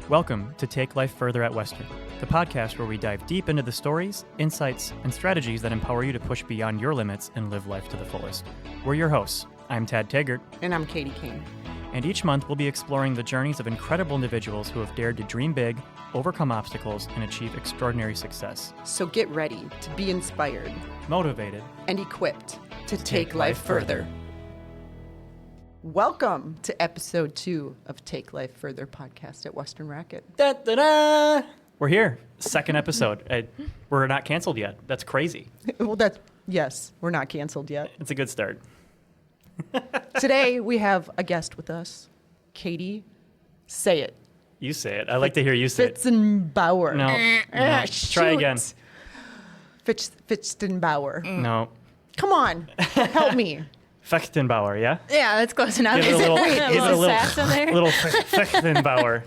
Welcome to Take Life Further at Western, the podcast where we dive deep into the stories, insights, and strategies that empower you to push beyond your limits and live life to the fullest. We're your hosts. I'm Tad Taggart. And I'm Katie King. And each month we'll be exploring the journeys of incredible individuals who have dared to dream big, overcome obstacles, and achieve extraordinary success. So get ready to be inspired, Motivated, and equipped to take life further. Welcome to episode 2 of Take Life Further podcast at Western Racket. Da-da-da! We're here. Second episode. We're not canceled yet. That's crazy. Well, yes, we're not canceled yet. It's a good start. Today we have a guest with us, Katie. Say it. You say it. I like to hear you say it. Fichtenbauer. No. Try again. Fichtenbauer. No. Come on, help me. Fichtenbauer, yeah? Yeah, that's close enough. Give it a little sass in there? little Fichtenbauer.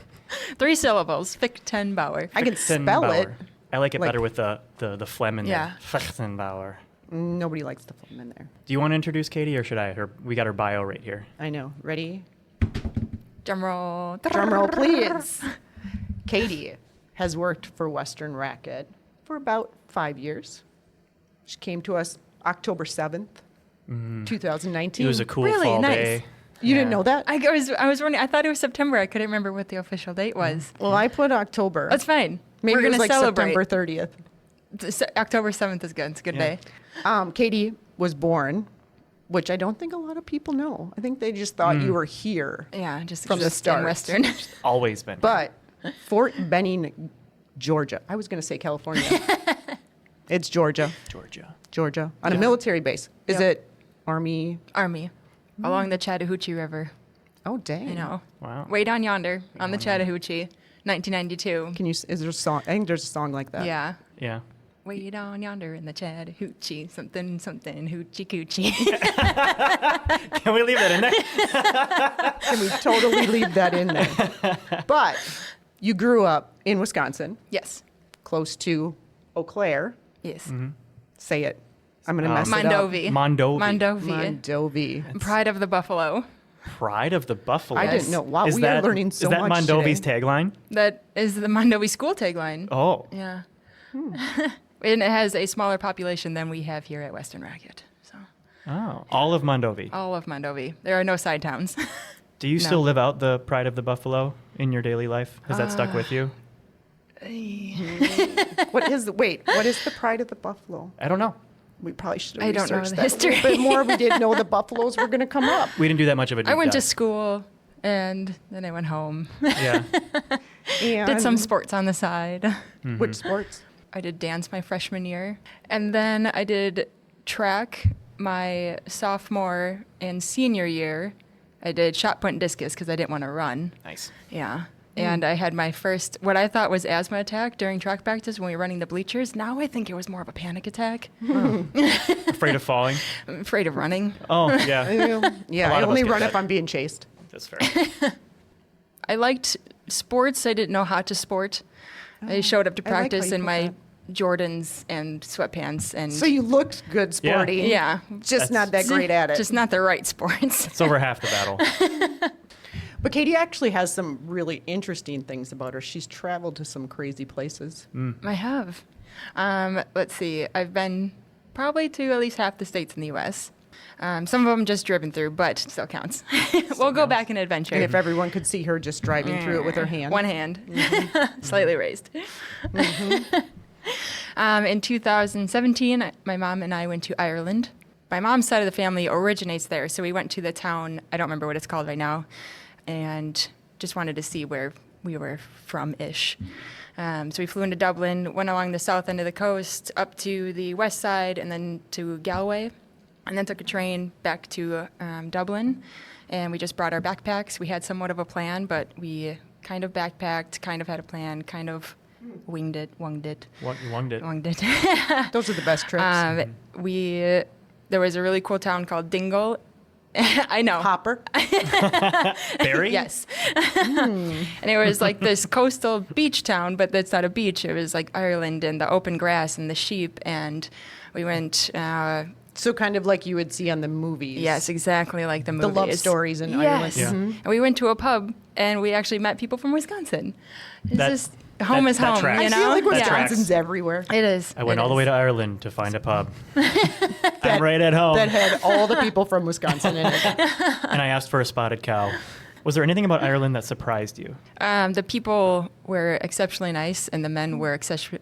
3 syllables. Fichtenbauer. I can spell it. I like it better with the phlegm in Yeah. there. Fichtenbauer. Nobody likes the phlegm in there. Do you want to introduce Katie or should I? We got her bio right here. I know. Ready? Drum roll. Drum roll, please. Katie has worked for Western Racket for about 5 years. She came to us October 7th, 2019. It was a cool Really fall nice. day. You didn't know that? I was wondering. I thought it was September. I couldn't remember what the official date was. Well, I put October. That's fine. Maybe We're it was gonna like celebrate. September 30th. October 7th is good. It's a good day. Katie was born, which I don't think a lot of people know. I think they just thought you were here. Yeah, just From the just start. in Western. Always been. But Fort Benning, Georgia. I was going to say California. It's Georgia. Georgia. On a military base. Is Yep. it Army? Army, along the Chattahoochee River. Oh, dang. I know. Wow. Way down yonder on the Chattahoochee, 1992. Is there a song? I think there's a song like that. Yeah. Yeah. Way down yonder in the Chattahoochee, something, hoochie coochie. Can we leave that in there? Can we totally leave that in there? But you grew up in Wisconsin, Yes. close to Eau Claire. Yes. Say it. I'm going to mess it up. Mondovi. Mondovi. Mondovi. Pride of the Buffalo. Pride of the Buffalo. I didn't know. Wow, Is we that, are learning so Is that much Mondovi's today. tagline? That is the Mondovi school tagline. Oh. Yeah. And it has a smaller population than we have here at Western Racket. So Oh. All of Mondovi. all of Mondovi. There are no side towns. Do you No. still live out the Pride of the Buffalo in your daily life? Has that stuck with you? What is the Pride of the Buffalo? I don't know. We probably should I have don't know researched the that history. a little bit more. We didn't know the buffaloes were going to come up. We didn't do that much of a deep I went to dive. school and then I went home. Yeah. And Did some sports on the side. Which sports? I did dance my freshman year. And then I did track my sophomore and senior year. I did shot put and discus because I didn't want to run. Nice. Yeah. And I had my first, what I thought was asthma attack during track practice when we were running the bleachers. Now I think it was more of a panic attack. Afraid of falling? I'm afraid of running. Oh, yeah. Yeah, A lot I of us only get run that. if I'm being chased. That's fair. I liked sports. I didn't know how to sport. I showed up to I like how practice you in put my that. Jordans and sweatpants. And So you looked good sporty. yeah. Just not that great at it. Just not the right sports. It's over half the battle. But Katie actually has some really interesting things about her. She's traveled to some crazy places. I have. Let's see. I've been probably to at least half the states in the U.S. Some of them just driven through, but still counts. We'll go back in adventure. And if everyone could see her just driving through it with her hand. One hand, slightly raised. In 2017, my mom and I went to Ireland. My mom's side of the family originates there, so we went to the town, I don't remember what it's called right now, and just wanted to see where we were from-ish. So we flew into Dublin, went along the south end of the coast, up to the west side, and then to Galway, and then took a train back to Dublin, and we just brought our backpacks. We had somewhat of a plan, but we kind of backpacked, kind of had a plan, kind of winged it. Wunged it. Those are the best trips. There was a really cool town called Dingle. I know. Hopper. Barry? Yes. And it was like this coastal beach town, but that's not a beach. It was like Ireland and the open grass and the sheep. And we went So kind of like you would see on the movies. Yes, exactly like the movies. The love stories in Ireland. Yes. Yeah. And we went to a pub and we actually met people from Wisconsin. It's That- just home is that home, tracks. you I know? feel like That tracks. Wisconsin's everywhere. It is. I went all the way to Ireland to find a pub. I'm right at home. That had all the people from Wisconsin in it. And I asked for a spotted cow. Was there anything about Ireland that surprised you? The people were exceptionally nice and the men were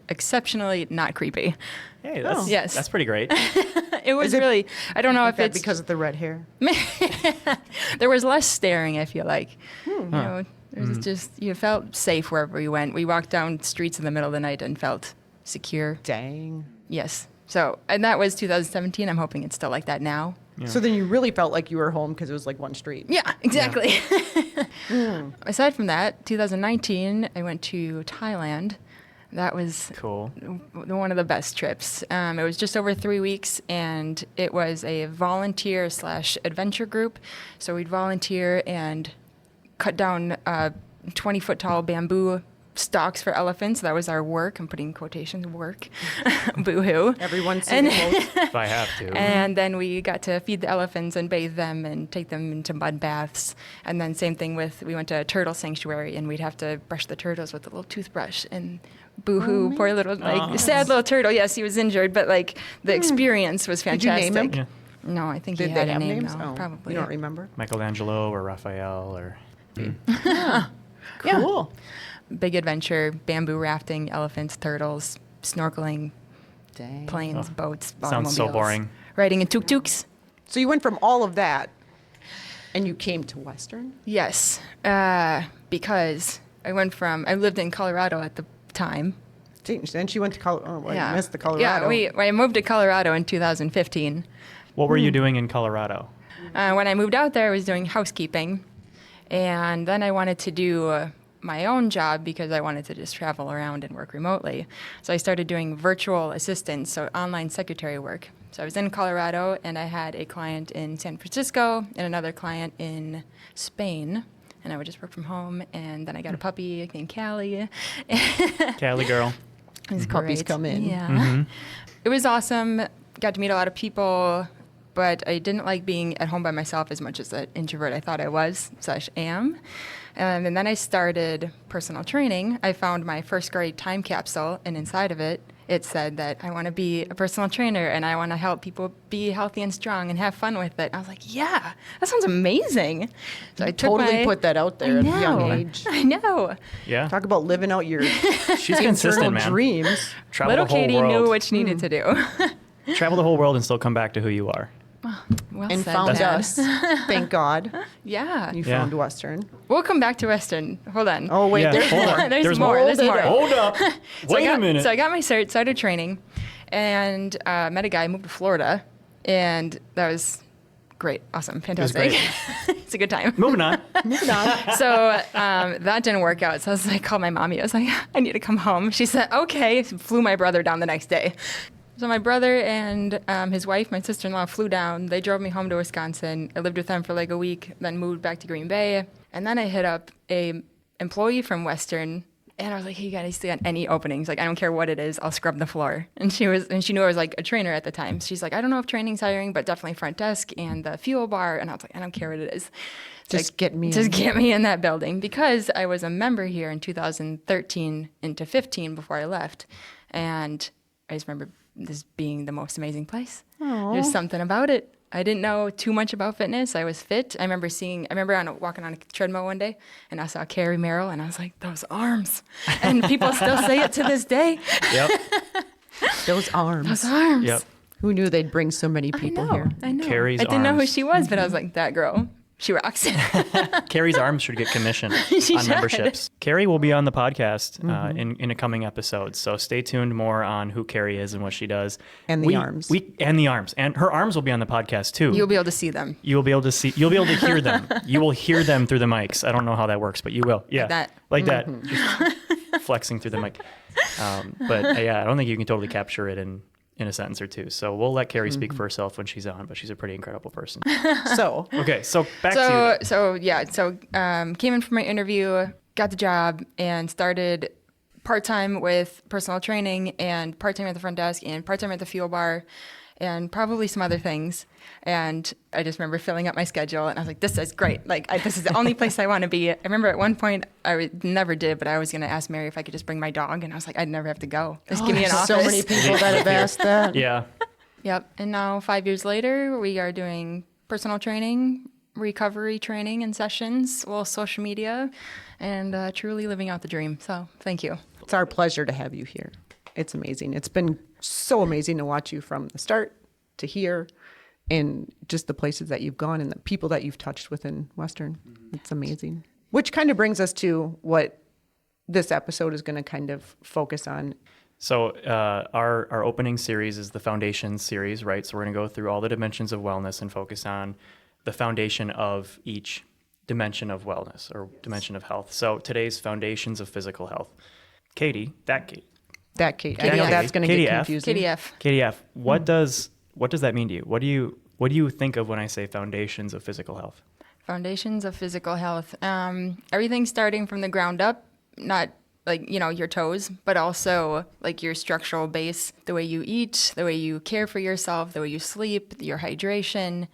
exceptionally not creepy. Hey, that's, Yes. that's pretty great. It was Is it- really, I don't know Is if that it's because of the red hair? there was less staring, I feel like. You know, it was just, you felt safe wherever you went. We walked down streets in the middle of the night and felt secure. Dang. Yes. So, and that was 2017. I'm hoping it's still like that now. Yeah. So then you really felt like you were home because it was like one street. Yeah, exactly. Aside from that, 2019, I went to Thailand. That was Cool. one of the best trips. It was just over 3 weeks, and it was a volunteer/adventure group. So we'd volunteer and cut down 20-foot tall bamboo stalks for elephants. That was our work. I'm putting quotations, work. Boo-hoo. Everyone's singing quotes. If I have to. And then we got to feed the elephants and bathe them and take them into mud baths. And then same thing with, we went to a turtle sanctuary and we'd have to brush the turtles with a little toothbrush. And boo-hoo, poor little, like, sad little turtle. Yes, he was injured, but like the experience was Did you fantastic. name him? Yeah. No, I think Did he they had have a name names? now. Oh, Probably. You don't remember? Michelangelo or Raphael or... Cool. Big adventure, bamboo rafting, elephants, turtles, snorkeling, Dang. planes, boats, Sounds so automobiles, boring. riding in tuk-tuks. So you went from all of that and you came to Western? Yes, because I lived in Colorado at the time. Then she went to Colorado. Oh, well, I missed the Colorado. Yeah, I moved to Colorado in 2015. What were you doing in Colorado? When I moved out there, I was doing housekeeping. And then I wanted to do my own job because I wanted to just travel around and work remotely. So I started doing virtual assistance, so online secretary work. So I was in Colorado, and I had a client in San Francisco and another client in Spain. And I would just work from home. And then I got a puppy named Callie. Cali girl. It was Puppies great. come in. Yeah. It was awesome. Got to meet a lot of people, but I didn't like being at home by myself as much as an introvert I thought I was/am. And then I started personal training. I found my first grade time capsule, and inside of it, it said that I want to be a personal trainer and I want to help people be healthy and strong and have fun with it. I was like, yeah, that sounds amazing. So I took Totally put that out there at a young age. I know. Yeah. Talk about living out your She's consistent, internal man. dreams. Travel Little the whole Katie world. knew what she needed to do. Travel the whole world and still come back to who you are. Well And said, found Dad. us. Thank God Yeah. you Yeah. found Western. We'll come back to Western. Hold on. Oh, wait, Yeah, there's hold more. on. There's more. There's more. Hold up. Wait a minute. So I got my cert, started training, and met a guy, moved to Florida, and that was great, awesome, fantastic. great. It's a good time. Moving on. So that didn't work out. So I was like, called my mommy. I was like, I need to come home. She said, okay. Flew my brother down the next day. So my brother and his wife, my sister-in-law, flew down. They drove me home to Wisconsin. I lived with them for like a week, then moved back to Green Bay. And then I hit up a employee from Western, and I was like, hey, you guys got any openings? Like, I don't care what it is, I'll scrub the floor. And she knew I was like a trainer at the time. She's like, I don't know if training's hiring, but definitely front desk and the fuel bar. And I was like, I don't care what it is. Just get me Just in. get me in that building, because I was a member here in 2013 into 15 before I left. And I just remember this being the most amazing place. There's something about it. I didn't know too much about fitness. I was fit. I remember walking on a treadmill one day, and I saw Carrie Merrill, and I was like, those arms. And people still say it to this day. Yep. Those arms. Those arms. Yep. Who knew they'd bring so many people here? I know. Carrie's I didn't know who arms. she was, but I was like, that girl, she rocks. Carrie's arms should get commission She on should. memberships. Carrie will be on the podcast in a coming episode, so stay tuned more on who Carrie is and what she does. And the arms. And the arms, and her arms will be on the podcast too. You'll be able to see them. You'll be able to hear them. You will hear them through the mics. I don't know how that works, but you will. Yeah, Like that. Like that. Just flexing through the mic. But yeah, I don't think you can totally capture it in a sentence or two. So we'll let Carrie speak for herself when she's on, but she's a pretty incredible person. So, Okay, so back to you. So came in for my interview, got the job, and started part-time with personal training and part-time at the front desk and part-time at the fuel bar. and probably some other things. And I just remember filling up my schedule, and I was like, this is great. Like, this is the only place I want to be. I remember at one point, never did, but I was going to ask Mary if I could just bring my dog. And I was like, I'd never have to go. Just give me an office. So many people that have asked that. Yeah. Yep. And now 5 years later, we are doing personal training, recovery training and sessions, social media, and truly living out the dream. So thank you. It's our pleasure to have you here. It's amazing. It's been so amazing to watch you from the start to here, and just the places that you've gone and the people that you've touched within Western. It's amazing. Which kind of brings us to what this episode is going to kind of focus on. So our opening series is the Foundation series, right? So we're going to go through all the dimensions of wellness and focus on the foundation of each dimension of wellness or dimension of health. So today's Foundations of Physical Health. Katie, that Kate. That Kate. I know that's going to get confusing. KDF. KDF. What does that mean to you? What do you think of when I say Foundations of Physical Health? Foundations of physical health. Everything starting from the ground up, not like, your toes, but also like your structural base, the way you eat, the way you care for yourself, the way you sleep, your hydration.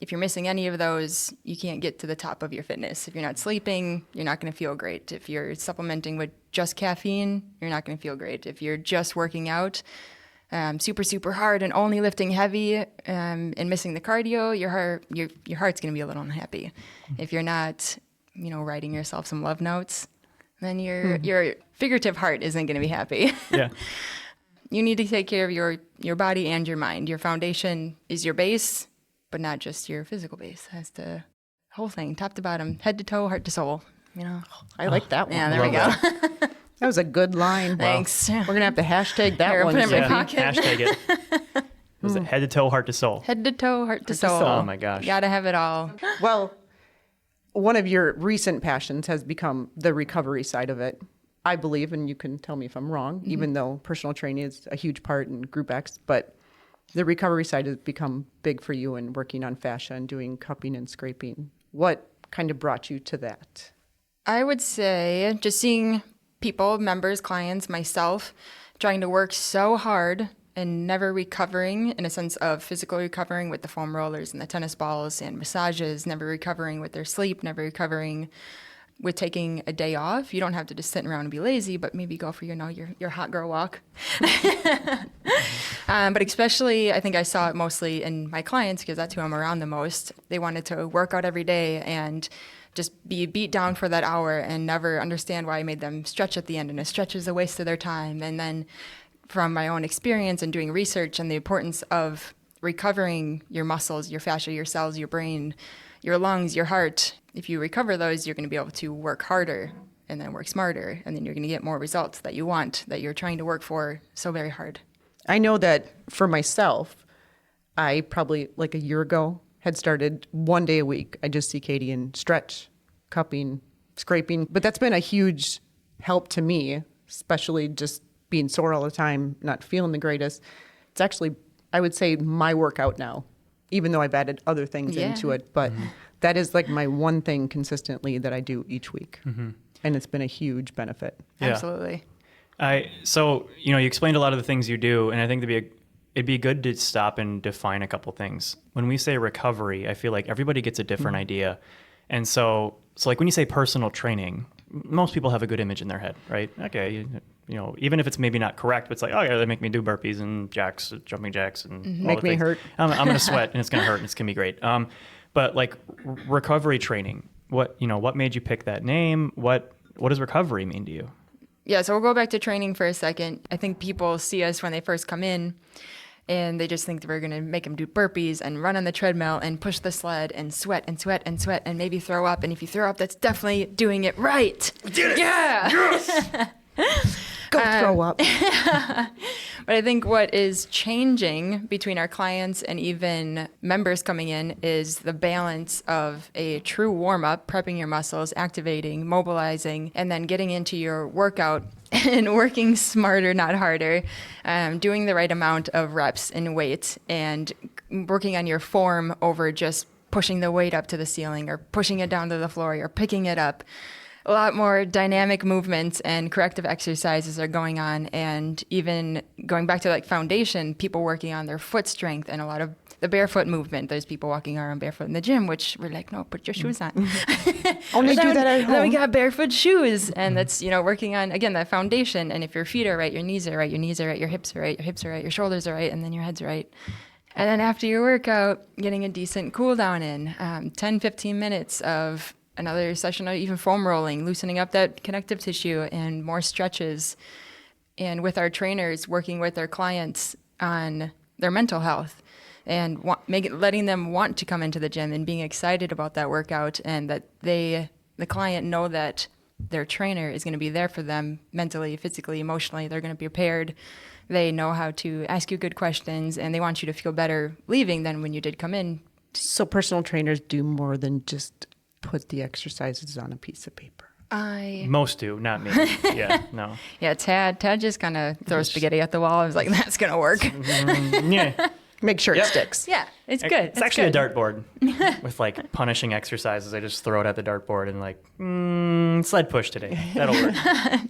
If you're missing any of those, you can't get to the top of your fitness. If you're not sleeping, you're not going to feel great. If you're supplementing with just caffeine, you're not going to feel great. If you're just working out super, super hard and only lifting heavy and missing the cardio, your heart's going to be a little unhappy. If you're not, writing yourself some love notes, then your figurative heart isn't going to be happy. Yeah. You need to take care of your body and your mind. Your foundation is your base, but not just your physical base. That's the whole thing, top to bottom, head to toe, heart to soul. I like that one. Yeah, there we go. That was a good line. Thanks. We're going to have to hashtag that Here, one. put it in my Sophie. pocket. Hashtag it. Was it head to toe, heart to soul? Head to toe, heart to to soul. soul. Oh my gosh. You gotta have it all. Well, one of your recent passions has become the recovery side of it. I believe, and you can tell me if I'm wrong, even though personal training is a huge part in Group X, but the recovery side has become big for you in working on fascia and doing cupping and scraping. What kind of brought you to that? I would say just seeing people, members, clients, myself, trying to work so hard and never recovering in a sense of physical recovering with the foam rollers and the tennis balls and massages, never recovering with their sleep, never recovering with taking a day off. You don't have to just sit around and be lazy, but maybe go for your hot girl walk. But especially, I think I saw it mostly in my clients because that's who I'm around the most. They wanted to work out every day and just be beat down for that hour and never understand why I made them stretch at the end, and a stretch is a waste of their time. And then from my own experience and doing research and the importance of recovering your muscles, your fascia, your cells, your brain, your lungs, your heart, if you recover those, you're going to be able to work harder and then work smarter, and then you're going to get more results that you want, that you're trying to work for so very hard. I know that for myself, I probably like a year ago had started 1 day a week. I just see Katie and stretch, cupping, scraping. But that's been a huge help to me, especially just being sore all the time, not feeling the greatest. It's actually, I would say, my workout now, even though I've added other things into it. But that is like my one thing consistently that I do each week. And it's been a huge benefit. Yeah. Absolutely. So, you explained a lot of the things you do, and I think it'd be good to stop and define a couple things. When we say recovery, I feel like everybody gets a different idea. And so like when you say personal training, most people have a good image in their head, right? Okay, even if it's maybe not correct, but it's like, oh yeah, they make me do burpees and jacks, jumping jacks, and all Make the me things. hurt. I'm going to sweat, and it's going to hurt, and it's going to be great. But like recovery training, what made you pick that name? What does recovery mean to you? Yeah, so we'll go back to training for a second. I think people see us when they first come in, and they just think that we're going to make them do burpees and run on the treadmill and push the sled and sweat and sweat and sweat and maybe throw up. And if you throw up, that's definitely doing it right. We did it! Yeah! Yes! Go throw up. But I think what is changing between our clients and even members coming in is the balance of a true warm-up, prepping your muscles, activating, mobilizing, and then getting into your workout and working smarter, not harder, doing the right amount of reps and weight, and working on your form over just pushing the weight up to the ceiling or pushing it down to the floor or picking it up. a lot more dynamic movements and corrective exercises are going on. And even going back to like foundation, people working on their foot strength and a lot of the barefoot movement. There's people walking around barefoot in the gym, which we're like, no, put your shoes on. Only do that at home. Then we got barefoot shoes. And that's, working on, again, that foundation. And if your feet are right, your knees are right, your knees are right, your hips are right, your shoulders are right, and then your head's right. And then after your workout, getting a decent cool down in, 10, 15 minutes of another session of even foam rolling, loosening up that connective tissue and more stretches. And with our trainers, working with our clients on their mental health and letting them want to come into the gym and being excited about that workout, and that the client know that their trainer is going to be there for them mentally, physically, emotionally. They're going to be prepared. They know how to ask you good questions, and they want you to feel better leaving than when you did come in. So personal trainers do more than just put the exercises on a piece of paper. Most do, not me. Yeah, no. Yeah, Tad just kind of throws spaghetti at the wall. I was like, that's going to work. Yeah. Make sure it sticks. Yeah, it's good. It's actually good. A dartboard with like punishing exercises. I just throw it at the dartboard and like, sled push today. That'll work.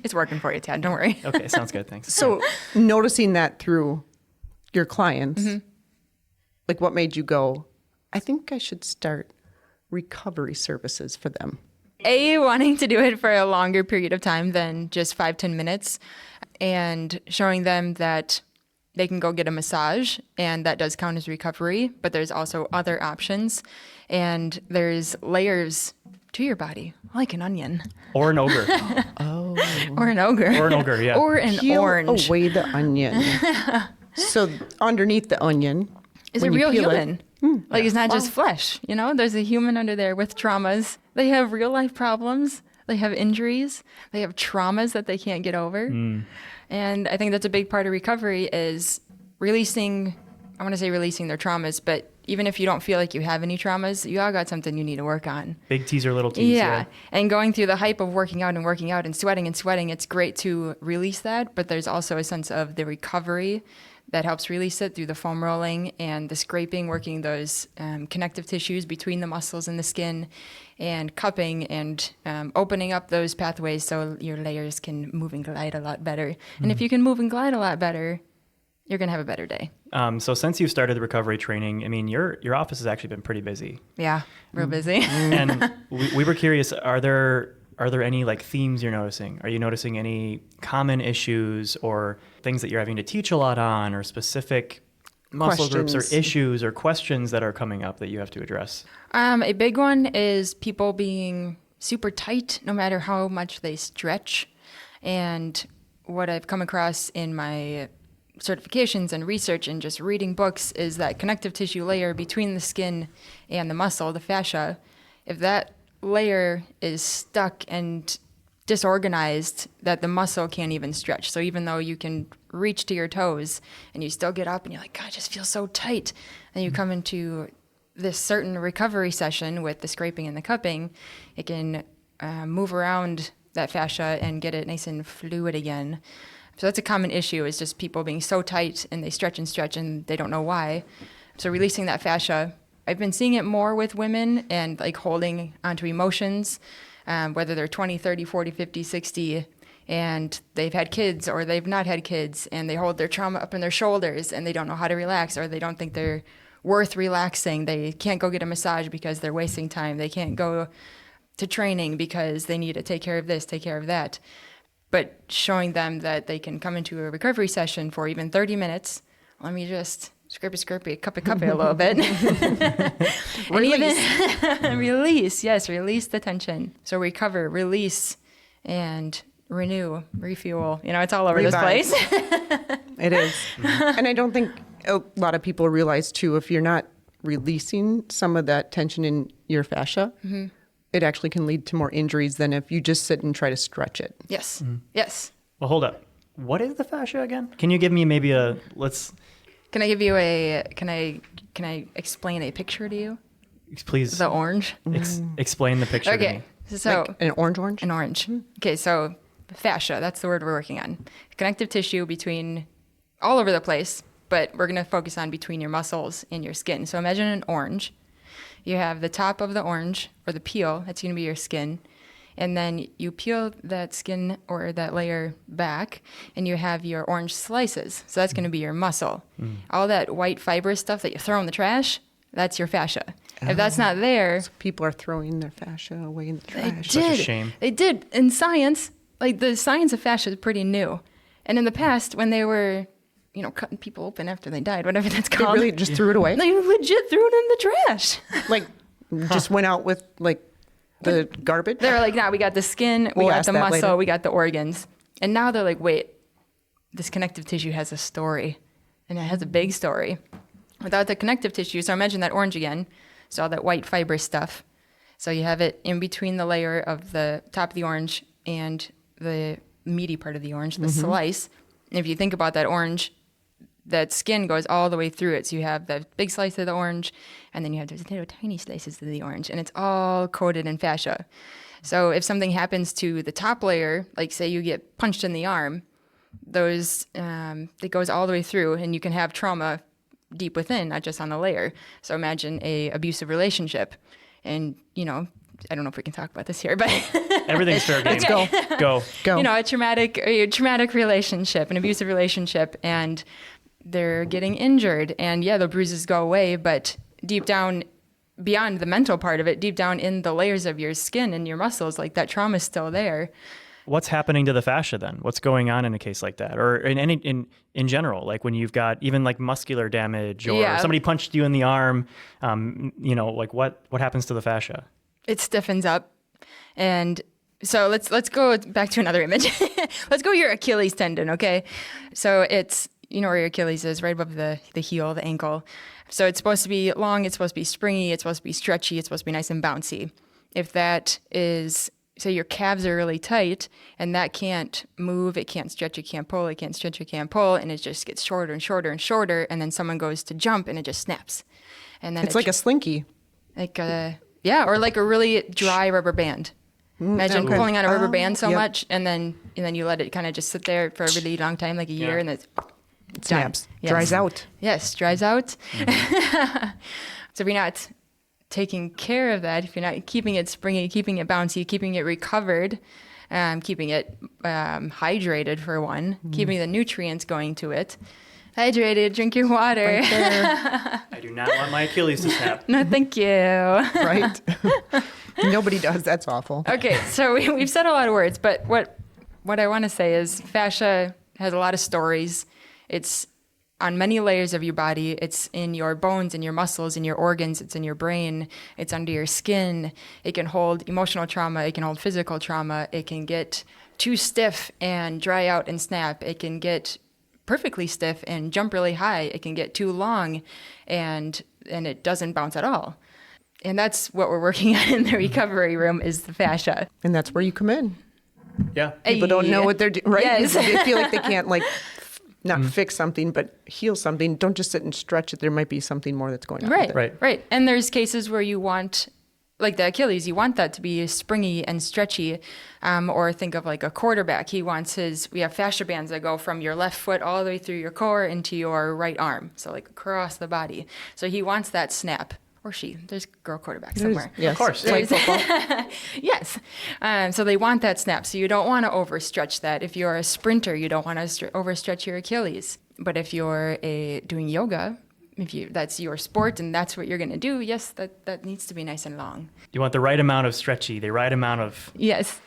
It's working for you, Tad. Don't worry. Okay, sounds good. Thanks. So noticing that through your clients, like what made you go, I think I should start recovery services for them? Wanting to do it for a longer period of time than just 5-10 minutes, and showing them that they can go get a massage, and that does count as recovery, but there's also other options, and there's layers to your body, like an onion. Or an ogre. Or an ogre. Or an ogre, yeah. Or an Peel orange. away the onion. So underneath the onion Is a when you real peel human. Like, it's not just flesh, There's a human under there with traumas. They have real life problems. They have injuries. They have traumas that they can't get over. And I think that's a big part of recovery is releasing their traumas, but even if you don't feel like you have any traumas, you all got something you need to work on. Big T's or little T's. Yeah. And going through the hype of working out and sweating, it's great to release that, but there's also a sense of the recovery that helps release it through the foam rolling and the scraping, working those connective tissues between the muscles and the skin, and cupping and opening up those pathways so your layers can move and glide a lot better. And if you can move and glide a lot better, you're going to have a better day. So since you've started the recovery training, I mean, your office has actually been pretty busy. Yeah, real busy. And we were curious, are there any like themes you're noticing? Are you noticing any common issues or things that you're having to teach a lot on, or specific muscle groups or issues or questions that are coming up that you have to address? A big one is people being super tight no matter how much they stretch. And what I've come across in my certifications and research and just reading books is that connective tissue layer between the skin and the muscle, the fascia, if that layer is stuck and disorganized, that the muscle can't even stretch. So even though you can reach to your toes and you still get up and you're like, God, I just feel so tight. And you come into this certain recovery session with the scraping and the cupping, it can move around that fascia and get it nice and fluid again. So that's a common issue, is just people being so tight and they stretch and they don't know why. So releasing that fascia, I've been seeing it more with women and like holding onto emotions, whether they're 20, 30, 40, 50, 60, and they've had kids or they've not had kids, and they hold their trauma up in their shoulders and they don't know how to relax, or they don't think they're worth relaxing. They can't go get a massage because they're wasting time. They can't go to training because they need to take care of this, take care of that. But showing them that they can come into a recovery session for even 30 minutes. Let me just scrapey, cuppy a little bit. Release the tension. So recover, release, and renew, refuel. It's all over this place. It is. And I don't think a lot of people realize too, if you're not releasing some of that tension in your fascia, it actually can lead to more injuries than if you just sit and try to stretch it. Yes. Yes. Well, hold up. What is the fascia again? Can you give me maybe Can I give you can I explain a picture to you? Please. The orange? Explain the picture to me. Okay. So Like an orange? An orange. Okay, so fascia, that's the word we're working on. Connective tissue between all over the place, but we're going to focus on between your muscles and your skin. So imagine an orange. You have the top of the orange, or the peel, that's going to be your skin. And then you peel that skin or that layer back, and you have your orange slices. So that's going to be your muscle. All that white fibrous stuff that you throw in the trash, that's your fascia. If that's not there, So people are throwing their fascia away in the they trash. Such a did. shame. They did. In science, like the science of fascia is pretty new. And in the past, when they were, cutting people open after they died, whatever that's They called, really just threw it away? they legit threw it in the trash. Like, just went out with, like, the garbage? They were like, nah, we got the skin, we We'll got ask the that muscle, later. we got the organs. And now they're like, wait, this connective tissue has a story. And it has a big story. Without the connective tissue, so imagine that orange again. So all that white fibrous stuff. So you have it in between the layer of the top of the orange and the meaty part of the orange, the slice. And if you think about that orange, that skin goes all the way through it. So you have the big slice of the orange, and then you have those little tiny slices of the orange, and it's all coated in fascia. So if something happens to the top layer, like say you get punched in the arm, those it goes all the way through, and you can have trauma deep within, not just on the layer. So imagine a abusive relationship, and I don't know if we can talk about this here, but Everything's fair game. Let's go. Go. Go. a traumatic relationship, an abusive relationship, and they're getting injured, and yeah, the bruises go away, but deep down, beyond the mental part of it, deep down in the layers of your skin and your muscles, like that trauma is still there. What's happening to the fascia then? What's going on in a case like that, or in general, like when you've got even like muscular damage, or Yeah. somebody punched you in the arm, like what happens to the fascia? It stiffens up, and so let's go back to another image. Let's go your Achilles tendon, okay? So it's where your Achilles is, right above the heel, the ankle. So it's supposed to be long, it's supposed to be springy, it's supposed to be stretchy, it's supposed to be nice and bouncy. If that is, say your calves are really tight and that can't move, it can't stretch, it can't pull, it can't stretch, it can't pull, and it just gets shorter and shorter and shorter, and then someone goes to jump and it just snaps. And then It's like a slinky. or like a really dry rubber band. Imagine okay. pulling on a rubber band so yep. much, and then you let it kind of just sit there for a really long time, like a year, Yeah. and it's It snaps. Yes. Dries out. Yes, dries out. So if you're not taking care of that, if you're not keeping it springy, keeping it bouncy, keeping it recovered, keeping it hydrated for one, keeping the nutrients going to it. Hydrated, drink your water. Right there. I do not want my Achilles to snap. No, thank you. Right? Nobody does. That's awful. Okay, so we've said a lot of words, but what I want to say is fascia has a lot of stories. It's on many layers of your body. It's in your bones, in your muscles, in your organs. It's in your brain. It's under your skin. It can hold emotional trauma. It can hold physical trauma. It can get too stiff and dry out and snap. It can get perfectly stiff and jump really high. It can get too long and it doesn't bounce at all. And that's what we're working on in the recovery room is the fascia. And that's where you come in. Yeah. People don't know what they're doing, right? Yes. They feel like they can't, not fix something, but heal something. Don't just sit and stretch it. There might be something more that's going on. Right, with it. Right. And there's cases where you want, like the Achilles, you want that to be springy and stretchy. Or think of like a quarterback. We have fascia bands that go from your left foot all the way through your core into your right arm. So like across the body. So he wants that snap. Or she. There's girl quarterback somewhere. Yes. Of course. It's like football. Yes. So they want that snap. So you don't want to overstretch that. If you're a sprinter, you don't want to overstretch your Achilles. But if you're doing yoga, that's your sport and that's what you're going to do, yes, that needs to be nice and long. You want the right amount of stretchy, the right amount of... Yes.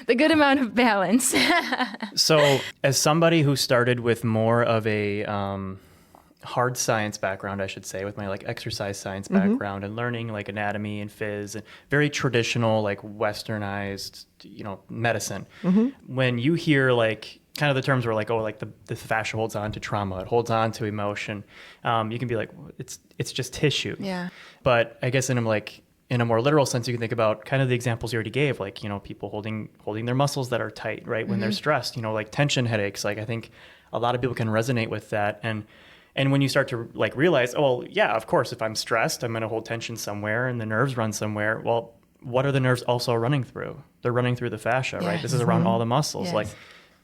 The good amount of balance. So as somebody who started with more of a hard science background, I should say, with my exercise science background and learning anatomy and phys and very traditional westernized medicine, when you hear kind of the terms were the fascia holds on to trauma, it holds on to emotion, you can be like, well, it's just tissue. Yeah. But I guess in a more literal sense, you can think about kind of the examples you already gave, people holding their muscles that are tight, right? When they're stressed, tension headaches. I think a lot of people can resonate with that. And when you start to realize, oh, well, yeah, of course, if I'm stressed, I'm going to hold tension somewhere and the nerves run somewhere. Well, what are the nerves also running through? They're running through the fascia, right? Yes. This is around all the muscles. Yes.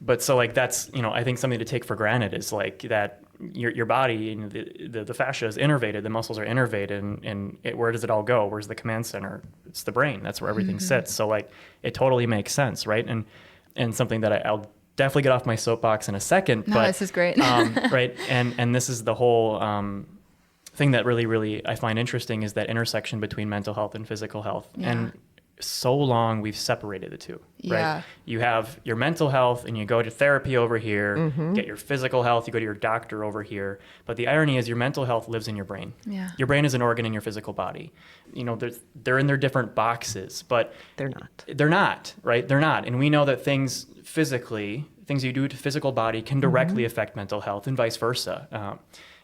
But so that's, I think something to take for granted is that your body, you know, the fascia is innervated, the muscles are innervated, and where does it all go? Where's the command center? It's the brain. That's where everything sits. So like it totally makes sense, right? And something that I'll definitely get off my soapbox in a second. No, but, this is great. right, and this is the whole thing that really I find interesting is that intersection between mental health and physical health. Yeah. And so long we've separated the two, right? Yeah. You have your mental health and you go to therapy over here, get your physical health, you go to your doctor over here. But the irony is your mental health lives in your brain. Yeah. Your brain is an organ in your physical body. You know, they're in their different boxes, but They're not. They're not, right? They're not. And we know that things you do to physical body can directly affect mental health and vice versa.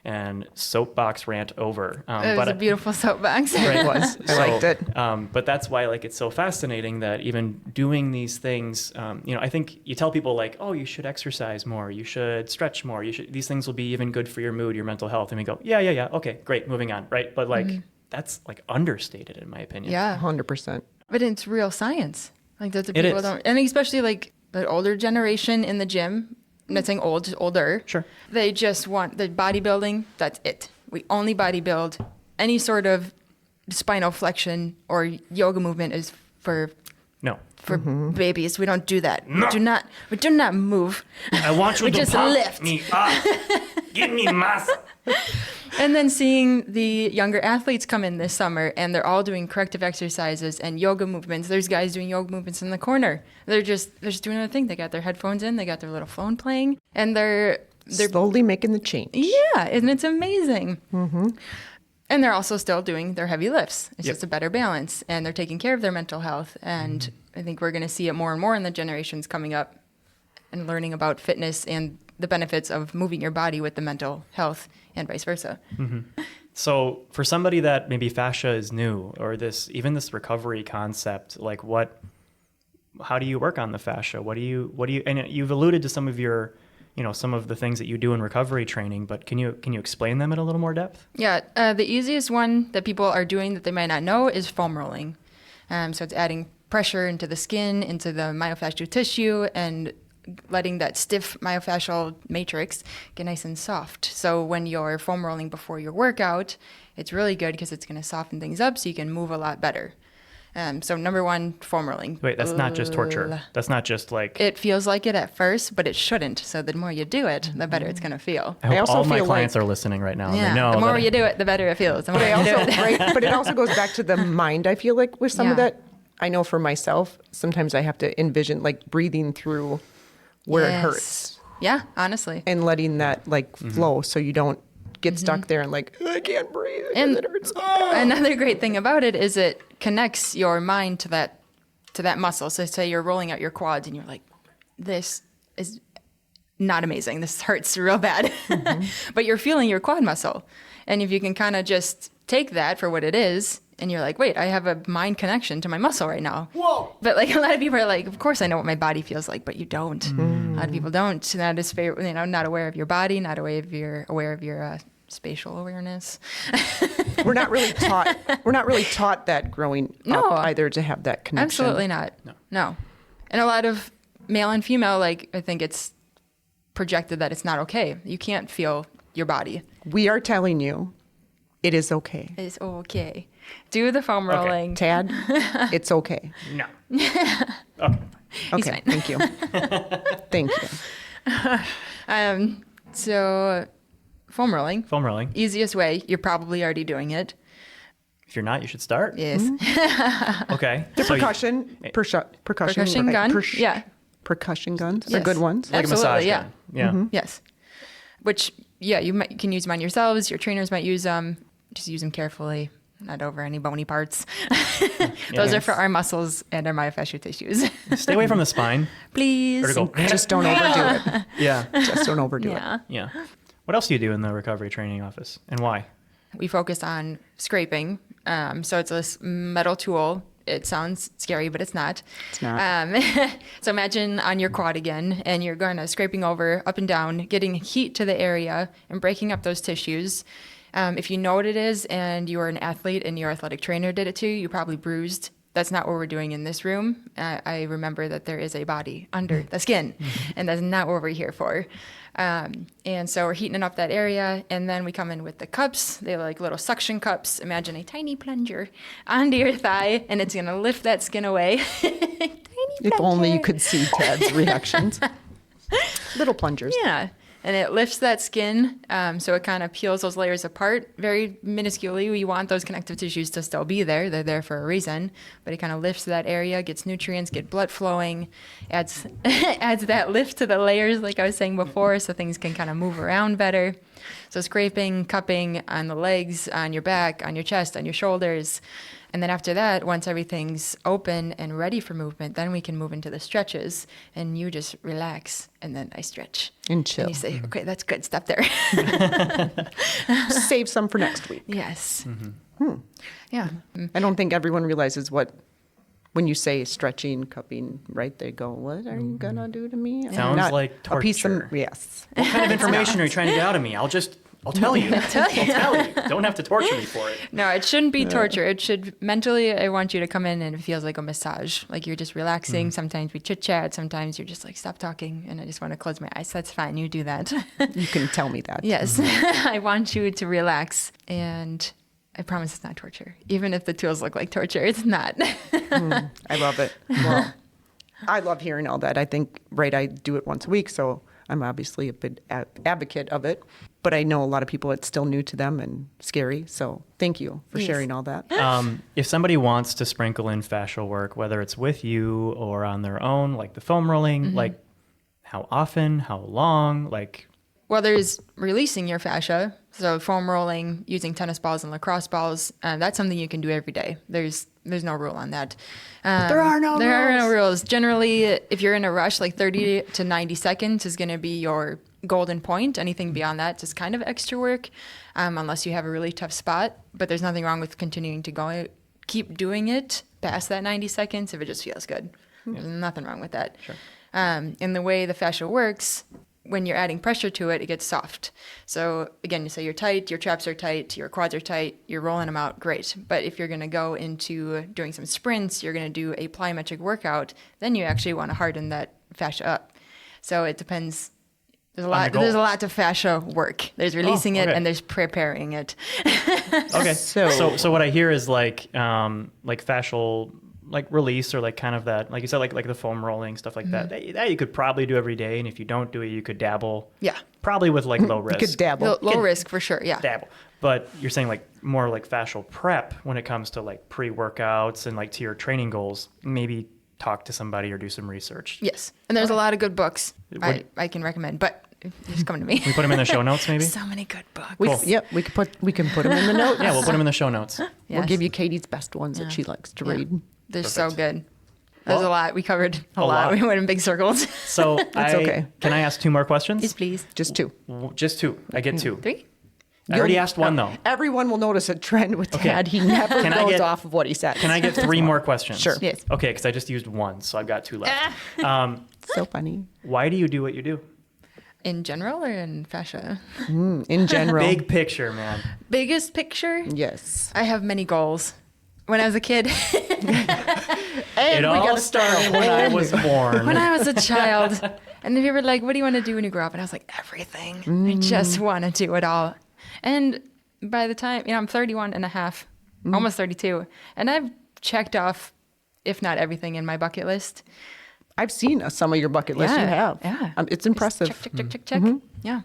And soapbox rant over. It was a beautiful soapbox. Right. It was. I liked it. But that's why like it's so fascinating that even doing these things, you know, I think you tell people like, oh, you should exercise more, you should stretch more, these things will be even good for your mood, your mental health. And we go, yeah, okay, great, moving on, right? But like that's like understated in my opinion. Yeah. 100%. But it's real science. Like that's what It people is. don't, and especially like the older generation in the gym. I'm not saying old, just older. Sure. They just want the bodybuilding. That's it. We only bodybuild. Any sort of spinal flexion or yoga movement is for No. babies. We don't do that. No. We do not move. I want you We to just pump lift. me up. Give me muscle. And then seeing the younger athletes come in this summer and they're all doing corrective exercises and yoga movements. There's guys doing yoga movements in the corner. They're just doing their thing. They got their headphones in, they got their little phone playing, and they're Slowly making the change. yeah, and it's amazing. And they're also still doing their heavy lifts. It's Yep. just a better balance, and they're taking care of their mental health. And I think we're going to see it more and more in the generations coming up, and learning about fitness and the benefits of moving your body with the mental health and vice versa. So for somebody that maybe fascia is new or this recovery concept, like how do you work on the fascia? What do you, and you've alluded to some of your, you know, some of the things that you do in recovery training, but can you explain them in a little more depth? Yeah, the easiest one that people are doing that they might not know is foam rolling. So it's adding pressure into the skin, into the myofascial tissue, and letting that stiff myofascial matrix get nice and soft. So when you're foam rolling before your workout, it's really good because it's going to soften things up so you can move a lot better. So number one, foam rolling. Wait, that's not just torture. That's not just like... It feels like it at first, but it shouldn't. So the more you do it, the better it's going to feel. I hope also all my feel clients like- are listening right now. And Yeah, they know the more that you do it, the better it feels. The more But I you do also, it. right, but it also goes back to the mind. I feel like with some of Yeah. that, I know for myself, sometimes I have to envision like breathing through where it Yes. hurts Yeah, honestly. and letting that like flow so you don't get stuck there and like, I can't breathe because And it hurts. Oh. another great thing about it is it connects your mind to that muscle. So say you're rolling out your quads and you're like, this is not amazing. This hurts real bad. But you're feeling your quad muscle. And if you can kind of just take that for what it is, and you're like, wait, I have a mind connection to my muscle right now. Whoa. But like a lot of people are like, of course I know what my body feels like, but you don't. A lot of people don't. That is not aware of your body, not aware of your spatial awareness. We're not really taught that growing No. up either to have that connection. Absolutely not. No. And a lot of male and female, like, I think it's projected that it's not okay. You can't feel your body. We are telling you it is okay. It's okay. Do the foam rolling. Tad, it's okay. No. Okay. He's Okay, fine. thank you. Thank you. So foam rolling, Foam rolling. easiest way. You're probably already doing it. If you're not, you should start. Yes. Okay. The So you- percussion Percussion right, gun. Yeah. Percussion guns are Yes. good ones. like a Absolutely, massage yeah. gun. Yeah. Yes. Which, yeah, you can use them on yourselves. Your trainers might use them. Just use them carefully, not over any bony parts. Those are for our muscles and our myofascial tissues. Stay away from the spine. Please. Or to go. Just don't overdo it. Yeah. Just don't overdo it. Yeah. Yeah. What else do you do in the recovery training office, and why? We focus on scraping. So it's this metal tool. It sounds scary, but it's not. It's not. So imagine on your quad again, and you're going to scraping over, up and down, getting heat to the area and breaking up those tissues. If you know what it is and you are an athlete and your athletic trainer did it to you, you probably bruised that's not what we're doing in this room. I remember that there is a body under the skin, and that's not what we're here for. And so we're heating up that area, and then we come in with the cups. They're like little suction cups. Imagine a tiny plunger onto your thigh, and it's going to lift that skin away. If only you could see Tad's reactions. Little plungers. Yeah. And it lifts that skin, so it kind of peels those layers apart very minusculely. We want those connective tissues to still be there. They're there for a reason. But it kind of lifts that area, gets nutrients, get blood flowing, adds that lift to the layers, like I was saying before, so things can kind of move around better. So scraping, cupping on the legs, on your back, on your chest, on your shoulders. And then after that, once everything's open and ready for movement, then we can move into the stretches, and you just relax, and then I stretch. And chill. And you say, okay, that's good, stop there. Save some for next week. Yes. Hmm. Yeah. I don't think everyone realizes when you say stretching, cupping, right? They go, what are you going to do to me? Sounds Not like a piece of, torture. yes. What kind of information are you trying to get out of me? I'll tell you. I'll tell you. Don't have to torture me for it. No, it shouldn't be torture. It should, mentally, I want you to come in and it feels like a massage. Like you're just relaxing. Sometimes we chit chat. Sometimes you're just like, stop talking. And I just want to close my eyes. That's fine. You do that. You can tell me that. Yes. I want you to relax. And I promise it's not torture. Even if the tools look like torture, it's not. I love it. Well, I love hearing all that. I think, right, I do it once a week, so I'm obviously a big advocate of it. But I know a lot of people, it's still new to them and scary. So thank you for sharing all that. If somebody wants to sprinkle in fascial work, whether it's with you or on their own, like the foam rolling, like how often, how long, like... Well, there's releasing your fascia. So foam rolling, using tennis balls and lacrosse balls, that's something you can do every day. There's no rule on that. There are no rules. Generally, if you're in a rush, like 30 to 90 seconds is going to be your golden point. Anything beyond that, just kind of extra work, unless you have a really tough spot. But there's nothing wrong with continuing to keep doing it past that 90 seconds if it just feels good. There's nothing wrong with that. Sure. And the way the fascia works, when you're adding pressure to it, it gets soft. So again, you say you're tight, your traps are tight, your quads are tight, you're rolling them out, great. But if you're going to go into doing some sprints, you're going to do a plyometric workout, then you actually want to harden that fascia up. So it depends. There's a lot to fascia work. There's releasing it and there's preparing it. Okay. So what I hear is like fascial like release, or like kind of that, like you said, like the foam rolling, stuff like that you could probably do every day. And if you don't do it, you could dabble. Yeah. Probably with like low risk. You could dabble. Low risk for sure. Yeah. Dabble. But you're saying like more like fascial prep when it comes to like pre-workouts and like to your training goals, maybe talk to somebody or do some research. Yes. And there's a lot of good books I can recommend, but just come to me. We put them in the show notes, maybe? So many good books. We can put them in the notes. Yeah, we'll put them in the show notes. Yes. We'll give you Katie's best ones that she likes to read. They're Perfect. so good. There's a lot. We covered a lot. lot. We went in big circles. So okay. Can I ask 2 more questions? Yes, please. Just 2. Just 2. I get 2. 3? I already asked 1 though. Everyone will notice a trend with Tad. He never Can I goes get- off of what he says. Can I get 3 more questions? Sure. Yes. Okay, because I just used 1, so I've got 2 left. So funny. Why do you do what you do? In general or in fascia? In general. Big picture, man. Biggest picture? Yes. I have many goals. When I was a kid, It all started when I was born. when I was a child, and if you were like, what do you want to do when you grow up? And I was like, everything. I just want to do it all. And by the time, I'm 31 and a half, almost 32, and I've checked off, if not everything in my bucket list. I've seen some of your bucket list. You have. Yeah. It's impressive. Check. Yeah.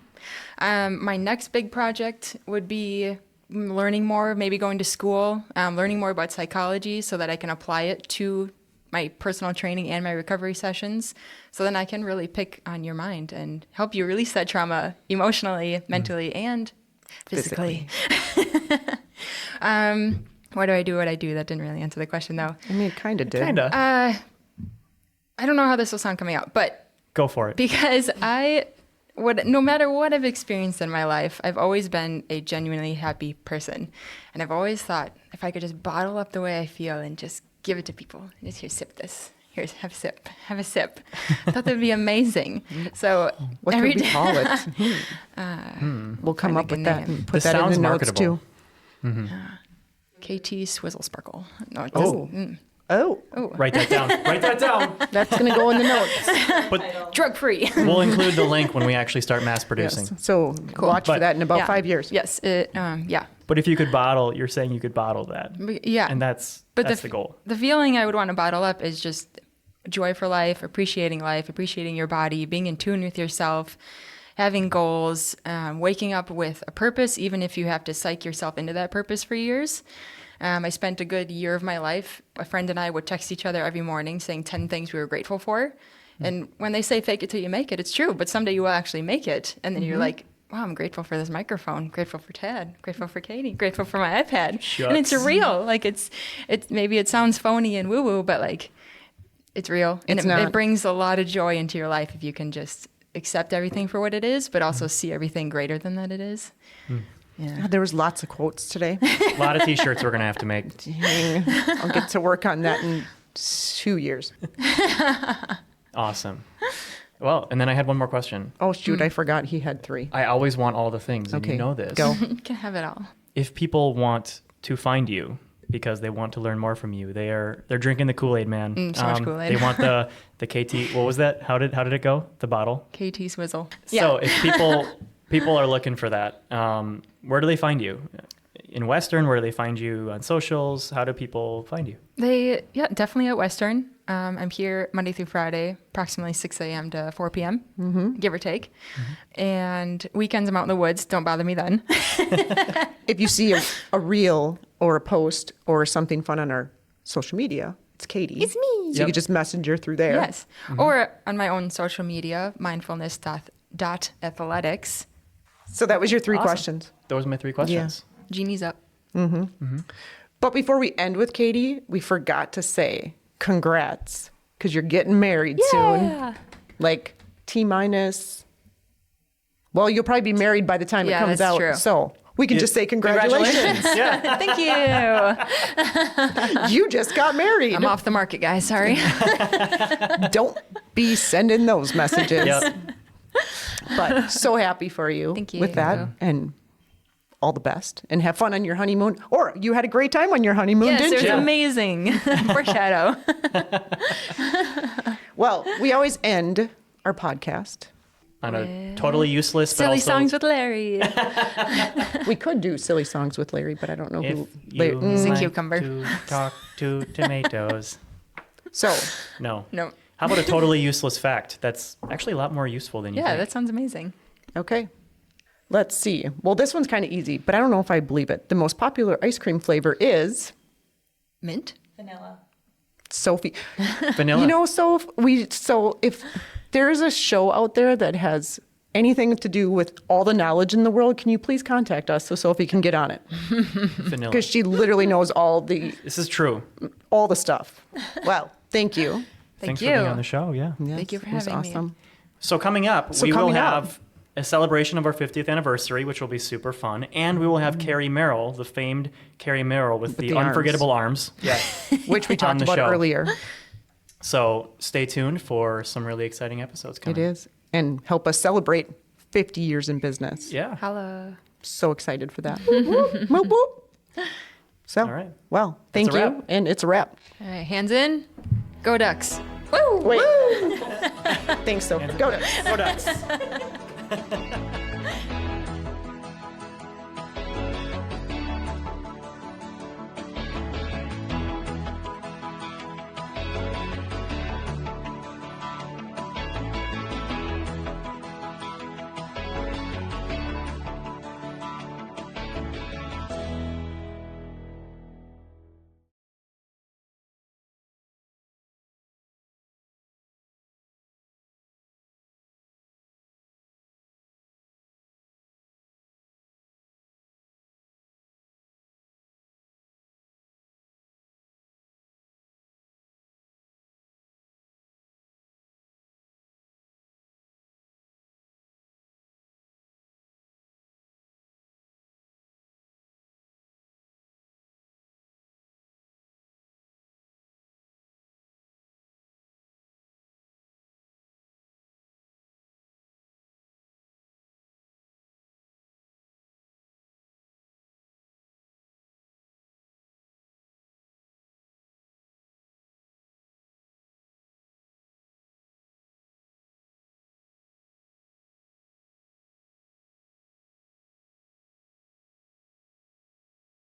My next big project would be learning more, maybe going to school, learning more about psychology so that I can apply it to my personal training and my recovery sessions. So then I can really pick on your mind and help you release that trauma emotionally, mentally, and physically. Why do I do what I do? That didn't really answer the question, though. I mean, it kind of did. Kinda. I don't know how this will sound coming out, but Go for it. because no matter what I've experienced in my life, I've always been a genuinely happy person. And I've always thought if I could just bottle up the way I feel and just give it to people, just here, sip this. Here's, have a sip. I thought that would be amazing. So What every could we day- call it? We'll come Find a up with good that name. and put This that in sounds the notes marketable. too. KT Swizzle Sparkle. No, it Oh. doesn't. Oh, Write that down. Write that down. that's going to go in the notes. But Drug-free. we'll include the link when we actually start mass producing. Yes. So watch for But- that in about Yeah. 5 years. Yes. Yeah. But if you could bottle, you're saying you could bottle that. Yeah. And that's But the goal. The feeling I would want to bottle up is just joy for life, appreciating your body, being in tune with yourself, having goals, waking up with a purpose, even if you have to psych yourself into that purpose for years. I spent a good year of my life. A friend and I would text each other every morning saying 10 things we were grateful for. And when they say fake it till you make it, it's true. But someday you will actually make it. And then you're like, wow, I'm grateful for this microphone, grateful for Tad, grateful for Katie, grateful for my iPad. Shucks. And it's real. Like it's maybe it sounds phony and woo woo, but like it's real. And It's it not. brings a lot of joy into your life if you can just accept everything for what it is, but also see everything greater than that it is. Yeah. There was lots of quotes today. A lot of t-shirts we're going to have to make. Dang. I'll get to work on that in 2 years. Awesome. Well, and then I had one more question. Oh, shoot. I forgot he had 3. I always want all the things, and Okay, you know this. go. You can have it all. If people want to find you because they want to learn more from you, they're drinking the Kool-Aid, man. So much Kool-Aid. They want the KT. What was that? How did it go? The bottle. KT Swizzle. So if people are looking for that, where do they find you? In Western, where do they find you on socials? How do people find you? Definitely at Western. I'm here Monday through Friday, approximately 6 a.m. to 4 p.m., give or take. And weekends I'm out in the woods. Don't bother me then. If you see a reel or a post or something fun on our social media, it's Katie. It's me. So you Yep. can just message her through there. Yes. Or on my own social media, mindfulness.athletics. So that was your 3 Awesome. questions. Those are my 3 questions. Genie's up. But before we end with Katie, we forgot to say congrats because you're getting married soon. Like T-minus. Well, you'll probably be married by the time it Yeah, comes that's out. true. So we can just say congratulations. Yeah. Thank you. You just got married. I'm off the market, guys. Sorry. Don't be sending those messages. Yep. But so happy for you Thank you. with that. And all the best. And have fun on your honeymoon. Or you had a great time on your honeymoon, Yes, it didn't was you? amazing. Foreshadow. Well, we always end our podcast. On a totally useless, but Silly also songs with Larry. We could do silly songs with Larry, but I don't know if who. you He's a like cucumber. to talk to tomatoes. So, No. No. How about a totally useless fact? That's actually a lot more useful than you Yeah, think. that sounds amazing. okay. Let's see. Well, this one's kind of easy, but I don't know if I believe it. The most popular ice cream flavor is Mint? Sophie. Vanilla. You know, so if there's a show out there that has anything to do with all the knowledge in the world, can you please contact us so Sophie can get on it? Vanilla. Because she literally knows all the This is true. stuff. Well, thank you. Thanks you. for being on the show. Yeah. Thank you for It was having me. awesome. So coming up, So we will coming up- have a celebration of our 50th anniversary, which will be super fun, and we will have Carrie Merrill, the famed Carrie Merrill with the the arms. unforgettable arms. Yeah. Which we On talked the about show. earlier. So stay tuned for some really exciting episodes It coming. is. And help us celebrate 50 years in business. Yeah. Hello. So excited for that. Whoop, whoop. So, All right. well, thank That's a you. wrap. And it's a wrap. All right, hands in. Go Ducks. Woo! Wait. Thanks, so. Go to. Go Ducks.